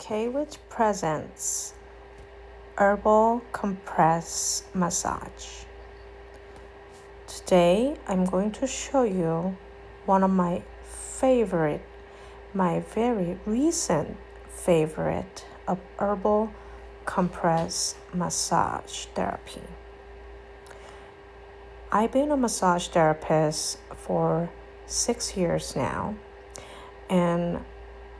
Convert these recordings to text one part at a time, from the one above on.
Which presents Herbal Compress Massage. Today I'm going to show you one of my very recent favorite of Herbal Compress Massage Therapy. I've been a massage therapist for 6 years now, and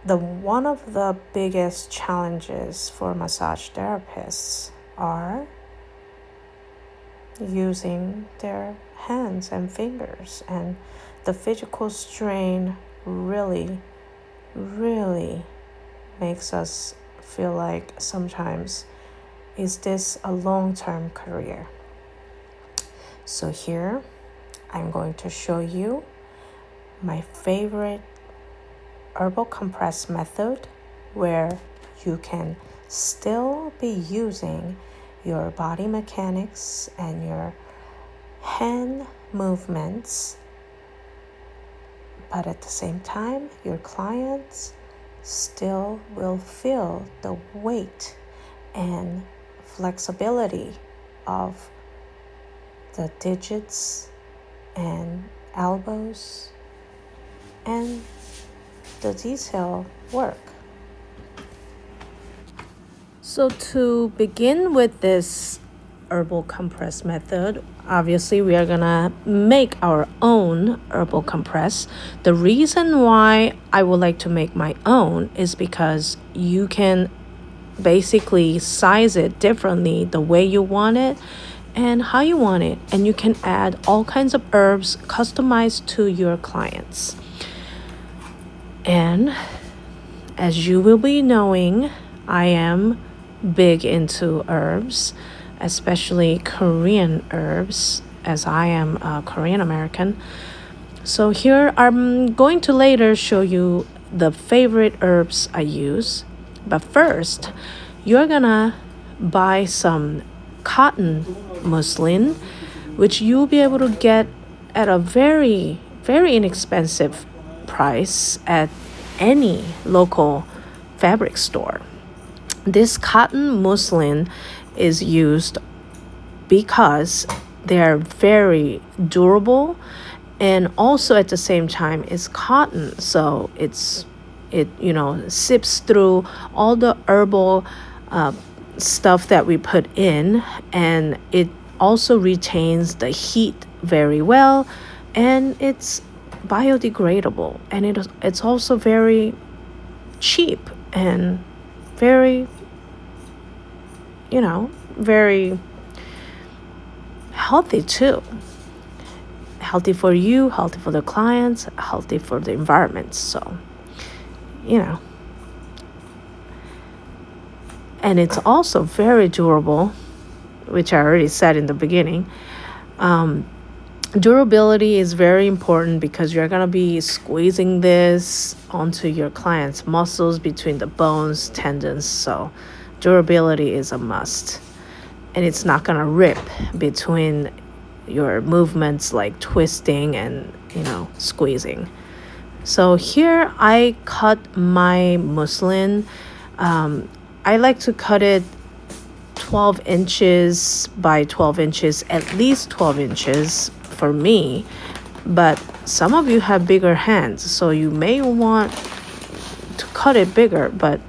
one of the biggest challenges for massage therapists are using their hands and fingers, and the physical strain really makes us feel like sometimes, is this a long-term career? So here I'm going to show you my favorite herbal compress method, where you can still be using your body mechanics and your hand movements, but at the same time your clients still will feel the weight and flexibility of the digits and elbows and the detail work. So to begin with this herbal compress method, obviously we are gonna make our own herbal compress. The reason why I would like to make my own is because you can basically size it differently the way you want it and how you want it, and you can add all kinds of herbs customized to your clients. And as you will be knowing, I am big into herbs, especially Korean herbs, as I am a Korean American. So here I'm going to later show you the favorite herbs I use. But first, you're gonna buy some cotton muslin, which you'll be able to get at a very inexpensive price at any local fabric store. This cotton muslin is used because they're very durable, and also at the same time it's cotton, so it sips through all the herbal stuff that we put in, and it also retains the heat very well, and it's biodegradable, and it's also very cheap and very very healthy too. Healthy for you, healthy for the clients, healthy for the environment. So and it's also very durable, which I already said in the beginning. Durability is very important because you're going to be squeezing this onto your client's muscles, between the bones, tendons. So durability is a must. And it's not going to rip between your movements, like twisting and, squeezing. So here I cut my muslin. I like to cut it 12 inches by 12 inches, at least 12 inches for me, but some of you have bigger hands, so you may want to cut it bigger. But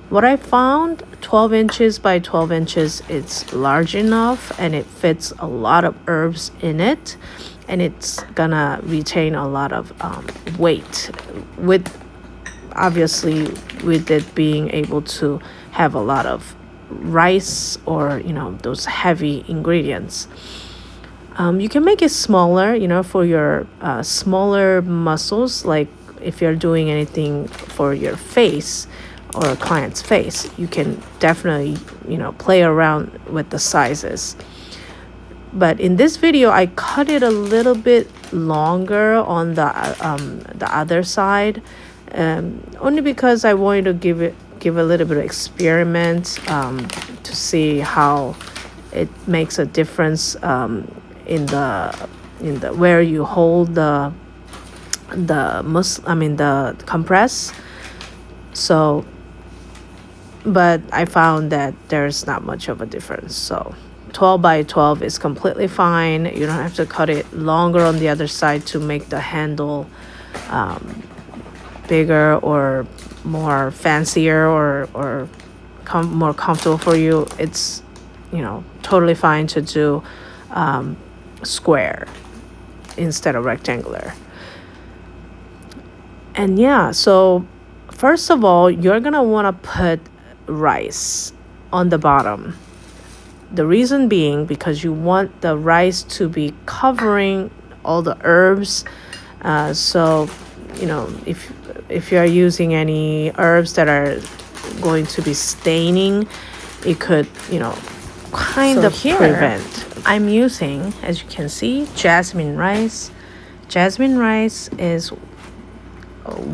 what I found, 12 inches by 12 inches, it's large enough, and it fits a lot of herbs in it, and it's gonna retain a lot of weight, with it being able to have a lot of rice or those heavy ingredients. You can make it smaller, for your smaller muscles, like if you're doing anything for your face or a client's face, you can definitely play around with the sizes. But in this video, I cut it a little bit longer on the other side, only because I wanted to give a little bit of experiment to see how it makes a difference in the where you hold the compress. So but I found that there's not much of a difference. So 12 by 12 is completely fine. You don't have to cut it longer on the other side to make the handle bigger or more fancier or more comfortable for you. It's, totally fine to do square instead of rectangular. And yeah, so first of all, you're gonna want to put rice on the bottom. The reason being because you want the rice to be covering all the herbs. So, if you are using any herbs that are going to be staining, it could, kind So of here, prevent. I'm using, as you can see, jasmine rice. Jasmine rice is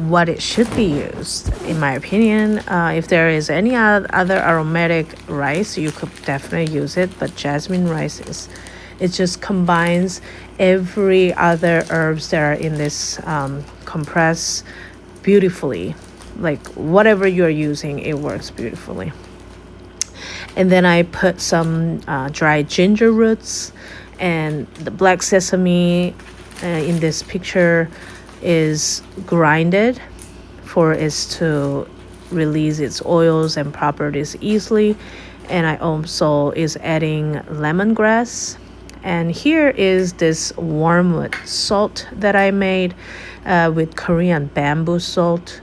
what it should be used, in my opinion. If there is any other aromatic rice, you could definitely use it. But jasmine rice it just combines every other herbs that are in this compress beautifully. Like whatever you're using, it works beautifully. And then I put some dried ginger roots, and the black sesame in this picture is grinded for it to release its oils and properties easily. And I also is adding lemongrass. And here is this wormwood salt that I made with Korean bamboo salt.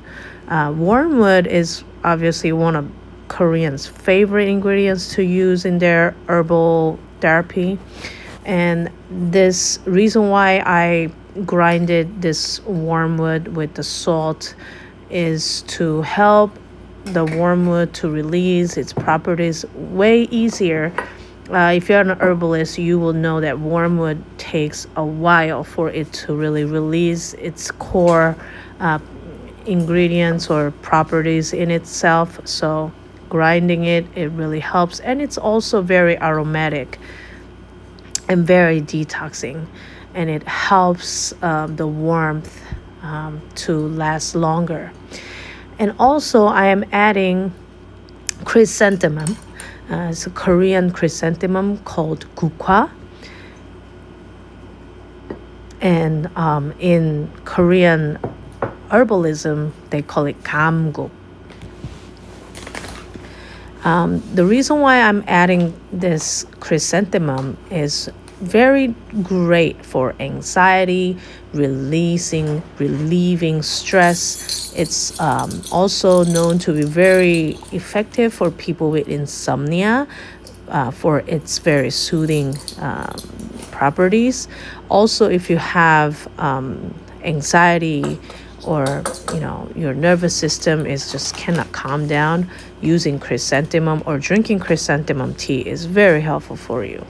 Wormwood is obviously one of Koreans' favorite ingredients to use in their herbal therapy. And this reason why I grinded this wormwood with the salt is to help the wormwood to release its properties way easier. If you're an herbalist, you will know that wormwood takes a while for it to really release its core ingredients or properties in itself. So grinding it really helps, and it's also very aromatic and very detoxing, and it helps the warmth to last longer. And also I am adding chrysanthemum. It's a Korean chrysanthemum called gukwa, and in Korean herbalism they call it gamguk. The reason why I'm adding this chrysanthemum is very great for anxiety, relieving stress. It's also known to be very effective for people with insomnia, for its very soothing properties. Also, if you have anxiety, or your nervous system is just cannot calm down, using chrysanthemum or drinking chrysanthemum tea is very helpful for you.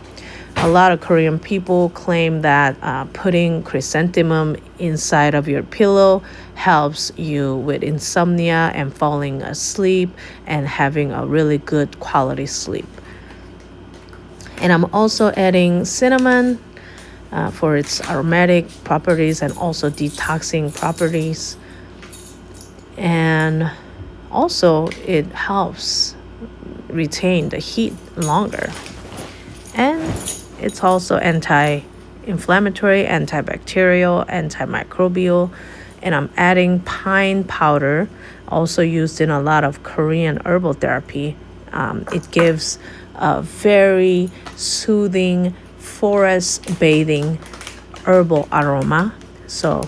A lot of Korean people claim that putting chrysanthemum inside of your pillow helps you with insomnia and falling asleep and having a really good quality sleep. And I'm also adding cinnamon for its aromatic properties and also detoxing properties. And also it helps retain the heat longer. And it's also anti-inflammatory, antibacterial, antimicrobial. And I'm adding pine powder, also used in a lot of Korean herbal therapy. It gives a very soothing, forest bathing herbal aroma. So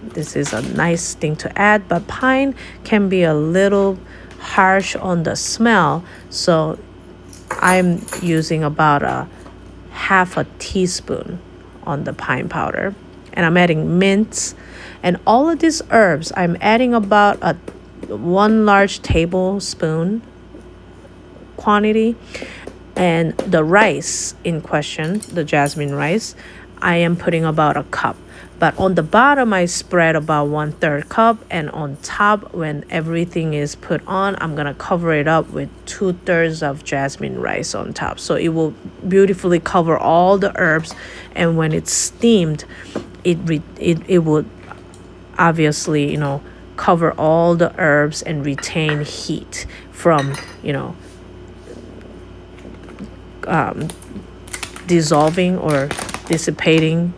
this is a nice thing to add, but pine can be a little harsh on the smell, so I'm using about a half a teaspoon on the pine powder. And I'm adding mint, and all of these herbs I'm adding about a 1 large tablespoon quantity. And the rice in question, the jasmine rice, I am putting about a cup. But on the bottom, I spread about 1/3 cup. And on top, when everything is put on, I'm going to cover it up with 2/3 of jasmine rice on top. So it will beautifully cover all the herbs. And when it's steamed, it would obviously, cover all the herbs and retain heat from, dissolving or dissipating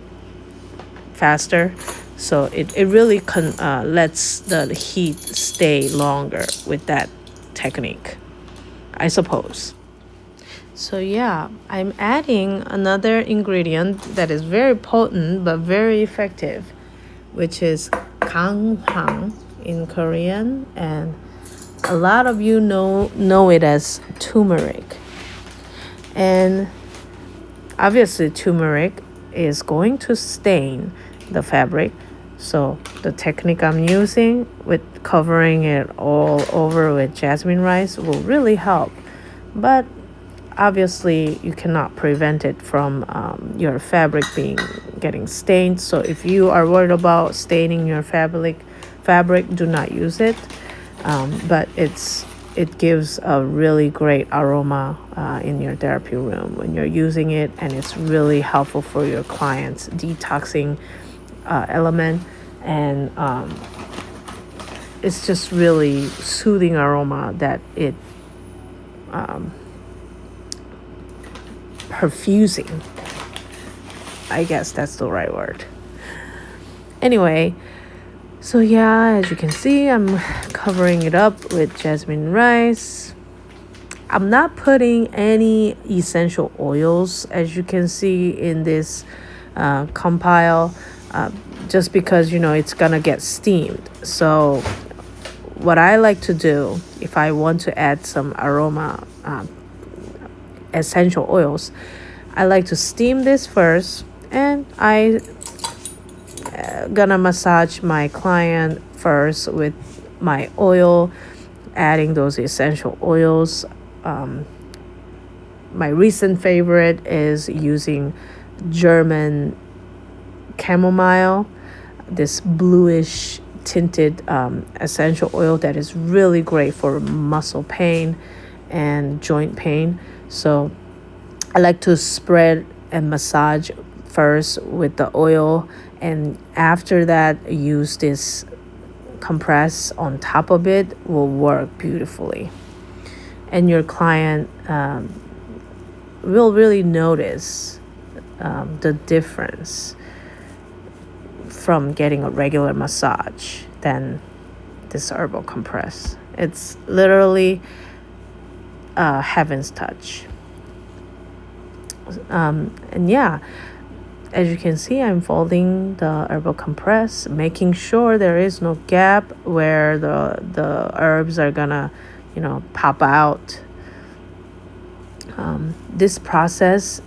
faster. So it really lets the heat stay longer with that technique, I suppose. So yeah, I'm adding another ingredient that is very potent but very effective, which is ganghwang in Korean, and a lot of you know it as turmeric. And obviously turmeric is going to stain the fabric. So the technique I'm using with covering it all over with jasmine rice will really help. But obviously you cannot prevent it from your fabric getting stained. So if you are worried about staining your fabric, do not use it. But it gives a really great aroma in your therapy room when you're using it, and it's really helpful for your clients, detoxing element, and it's just really soothing aroma that it perfusing. I guess that's the right word. Anyway, so yeah, as you can see, I'm covering it up with jasmine rice. I'm not putting any essential oils, as you can see in this compile, just because, it's gonna get steamed. So what I like to do, if I want to add some aroma, essential oils, I like to steam this first, and I gonna massage my client first with my oil, adding those essential oils. My recent favorite is using German chamomile, this bluish tinted essential oil that is really great for muscle pain and joint pain. So I like to spread and massage first with the oil, and after that use this compress on top of it. Will work beautifully, and your client will really notice the difference from getting a regular massage than this herbal compress. It's literally heaven's touch. And yeah, as you can see, I'm folding the herbal compress, making sure there is no gap where the herbs are gonna, pop out. This process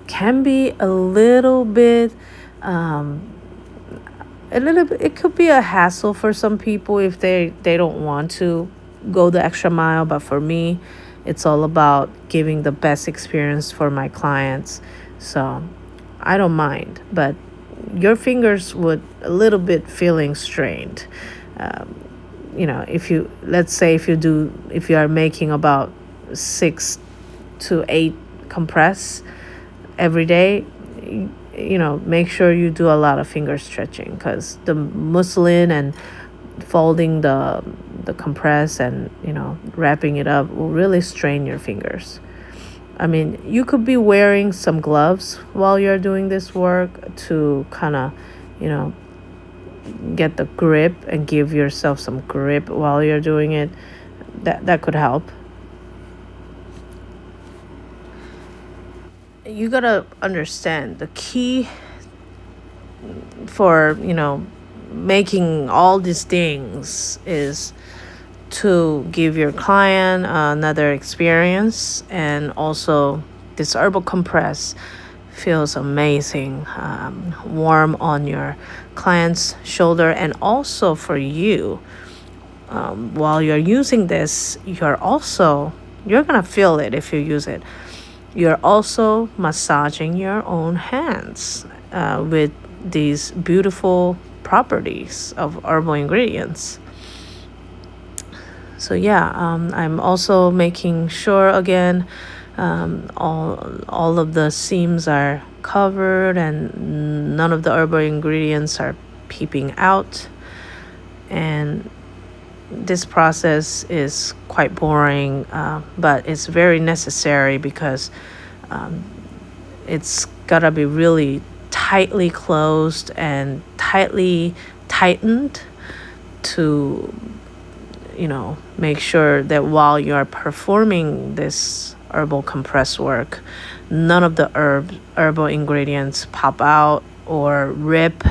can be a little bit, it could be a hassle for some people if they don't want to go the extra mile. But for me, it's all about giving the best experience for my clients. So I don't mind, but your fingers would a little bit feeling strained. If you are making about 6 to 8 compress every day, make sure you do a lot of finger stretching, because the muslin and folding the compress and wrapping it up will really strain your fingers. I mean, you could be wearing some gloves while you're doing this work to kind of get the grip and give yourself some grip while you're doing it. That could help. You gotta understand the key for making all these things is to give your client another experience, and also this herbal compress feels amazing, warm on your client's shoulder, and also for you. While you're using this, you're gonna feel it if you use it. You're also massaging your own hands with these beautiful properties of herbal ingredients. So yeah, I'm also making sure again, all of the seams are covered and none of the herbal ingredients are peeping out. And this process is quite boring, but it's very necessary because um, it's gotta be really tightly closed and tightly tightened to, make sure that while you are performing this herbal compress work, none of the herbal ingredients pop out or rip,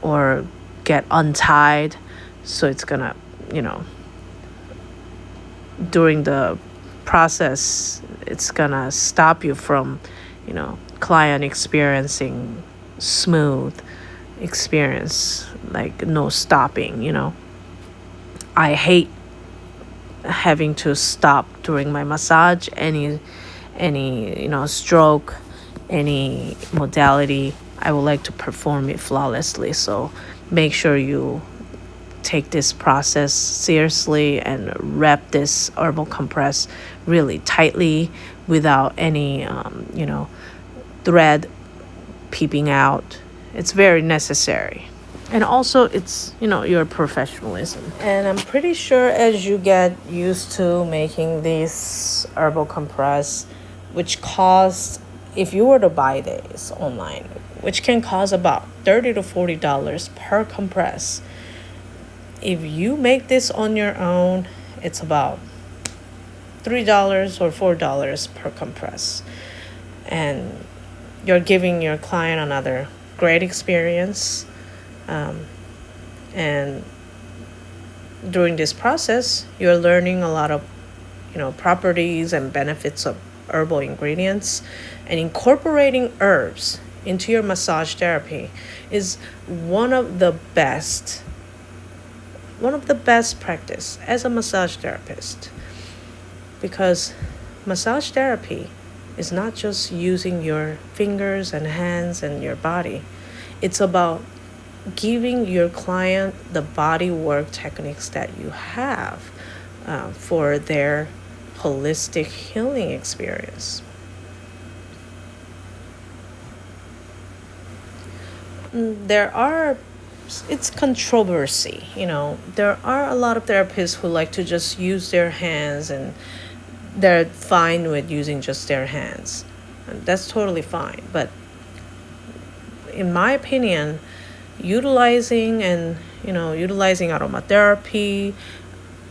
or get untied. So it's gonna, during the process, it's gonna stop you from, client experiencing smooth experience, like no stopping. I hate having to stop during my massage, any stroke, any modality. I would like to perform it flawlessly. So make sure you take this process seriously and wrap this herbal compress really tightly without any thread peeping out. It's very necessary. And also it's, your professionalism. And I'm pretty sure as you get used to making this herbal compress, which costs, if you were to buy this online, which can cost about $30 to $40 per compress. If you make this on your own, it's about $3 or $4 per compress. And you're giving your client another great experience. And during this process, you're learning a lot of, properties and benefits of herbal ingredients. And incorporating herbs into your massage therapy is one of the best practice as a massage therapist, because massage therapy is not just using your fingers and hands and your body. It's about giving your client the body work techniques that you have for their holistic healing experience. It's controversy. There are a lot of therapists who like to just use their hands, and they're fine with using just their hands. And that's totally fine. But in my opinion, utilizing aromatherapy,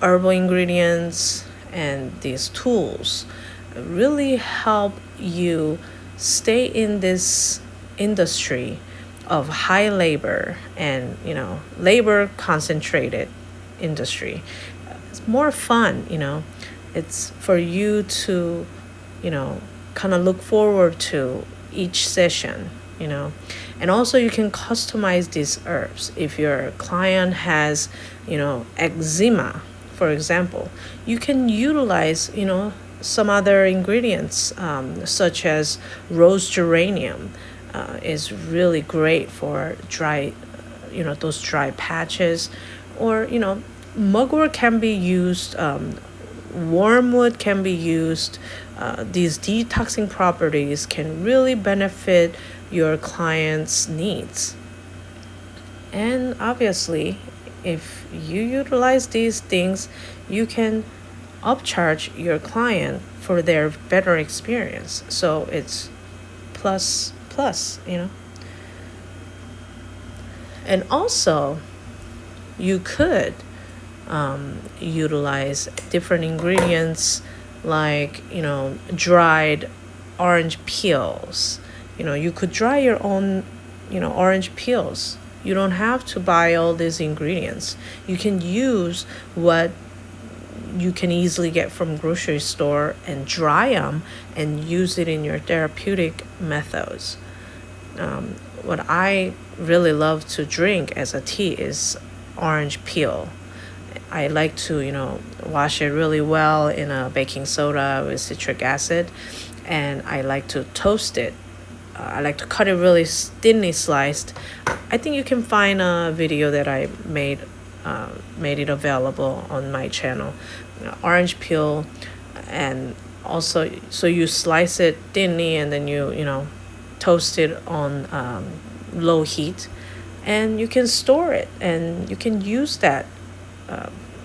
herbal ingredients, and these tools really help you stay in this industry of high labor and labor concentrated industry. It's more fun. It's for you to kind of look forward to each session. And also you can customize these herbs. If your client has eczema, for example, you can utilize some other ingredients, such as rose geranium. Is really great for dry, those dry patches, or mugwort can be used, wormwood can be used. These detoxing properties can really benefit your client's needs. And obviously, if you utilize these things, you can upcharge your client for their better experience. So it's plus. And also you could utilize different ingredients like dried orange peels. You could dry your own orange peels. You don't have to buy all these ingredients. You can use what you can easily get from grocery store and dry them and use it in your therapeutic methods. What I really love to drink as a tea is orange peel. I like to, wash it really well in a baking soda with citric acid, and I like to toast it. I like to cut it really thinly sliced. I think you can find a video that I made it available on my channel. Orange peel, and also so you slice it thinly and then you toast it on low heat and you can store it, and you can use that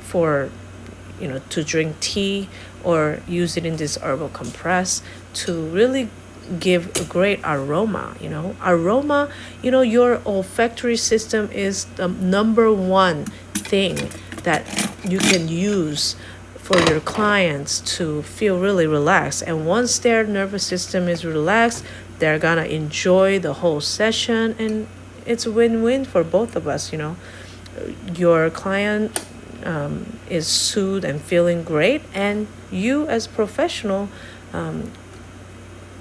for, to drink tea, or use it in this herbal compress to really give a great aroma. Your olfactory system is the number one thing that you can use for your clients to feel really relaxed. And once their nervous system is relaxed, they're gonna enjoy the whole session, and it's a win-win for both of us. Your client is soothed and feeling great, and you as professional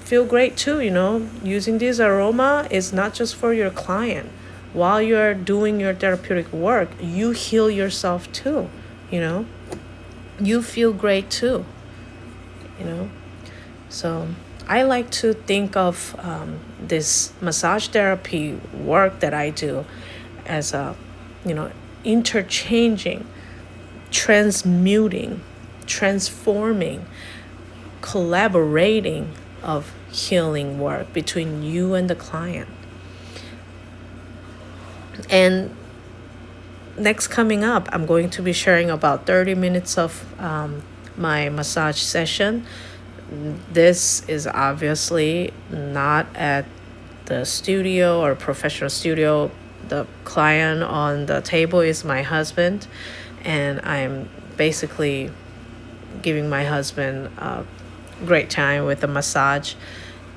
feel great too. Using this aroma is not just for your client. While you're doing your therapeutic work, you heal yourself too. You feel great too. So I like to think of this massage therapy work that I do as a interchanging, transmuting, transforming, collaborating of healing work between you and the client. And next, coming up, I'm going to be sharing about 30 minutes of my massage session. This is obviously not at the studio or professional studio. The client on the table is my husband, and I'm basically giving my husband a great time with the massage,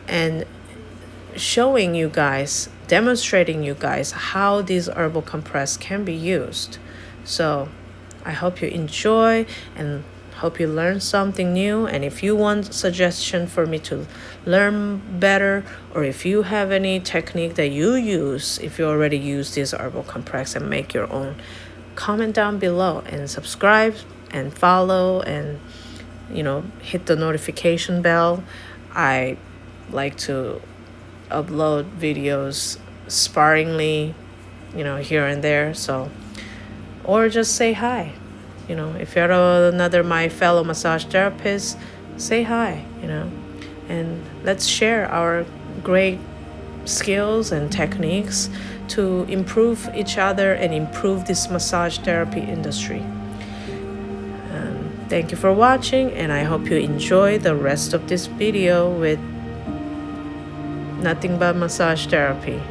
and showing you guys, demonstrating you guys how these herbal compress can be used. So I hope you enjoy and hope you learn something new. And if you want suggestion for me to learn better, or if you have any technique that you use, if you already use this herbal compress and make your own, comment down below, and subscribe and follow, and hit the notification bell. I like to upload videos sparingly, here and there. So, or just say hi. If you're another my fellow massage therapist, say hi. And let's share our great skills and techniques to improve each other and improve this massage therapy industry. Thank you for watching, and I hope you enjoy the rest of this video with nothing but massage therapy.